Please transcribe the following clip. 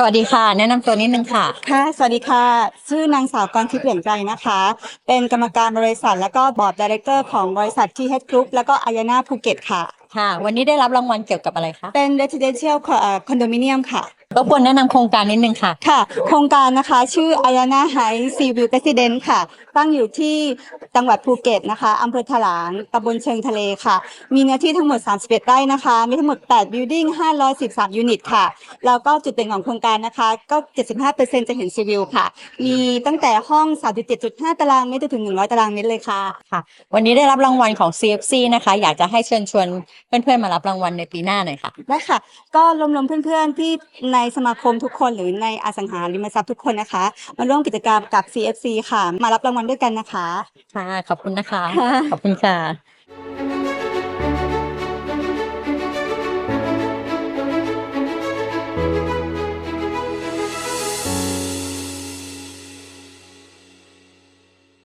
สวัสดีค่ะแนะนำตัวนิดนึงค่ะค่ะสวัสดีค่ะชื่อนางสาวกรทิพย์เหลี่ยมใจนะคะเป็นกรรมการบริษัทแล้วก็บอร์ดไดเรคเตอร์ของบริษัทที่เฮดกรุ๊ปแล้วก็อายานาภูเก็ตค่ะค่ะวันนี้ได้รับรางวัลเกี่ยวกับอะไรคะเป็น residential condominium ค่ะรบกวนแนะนำโครงการนิดนึงค่ะค่ะโครงการนะคะชื่อ Ayana Heights Sea View Residence ค่ะตั้งอยู่ที่จังหวัดภูเก็ตนะคะอำเภอถลางตำบลเชิงทะเลค่ะมีเนื้อที่ทั้งหมด31ไร่นะคะมีทั้งหมด8 building 513ยูนิตค่ะแล้วก็จุดเด่นของโครงการนะคะก็75%จะเห็นซีวิวค่ะมีตั้งแต่ห้อง37.5ตารางเมตรจนถึง100ตารางเมตรเลยค่ะค่ะวันนี้ได้รับรางวัลของ CFC นะคะอยากจะให้เชิญชวนเพื่อนๆมารับรางวัลในปีหน้าหน่อยค่ะได้ค่ะก็รวมๆเพื่อนๆที่ในสมาคมทุกคนหรือในอสังหาริมทรัพย์ทุกคนนะคะมาร่วมกิจกรรมกับ CFC ค่ะมารับรางวัลด้วยกันนะคะค่ะขอบคุณนะคะค่ขอบะคุณค่ะ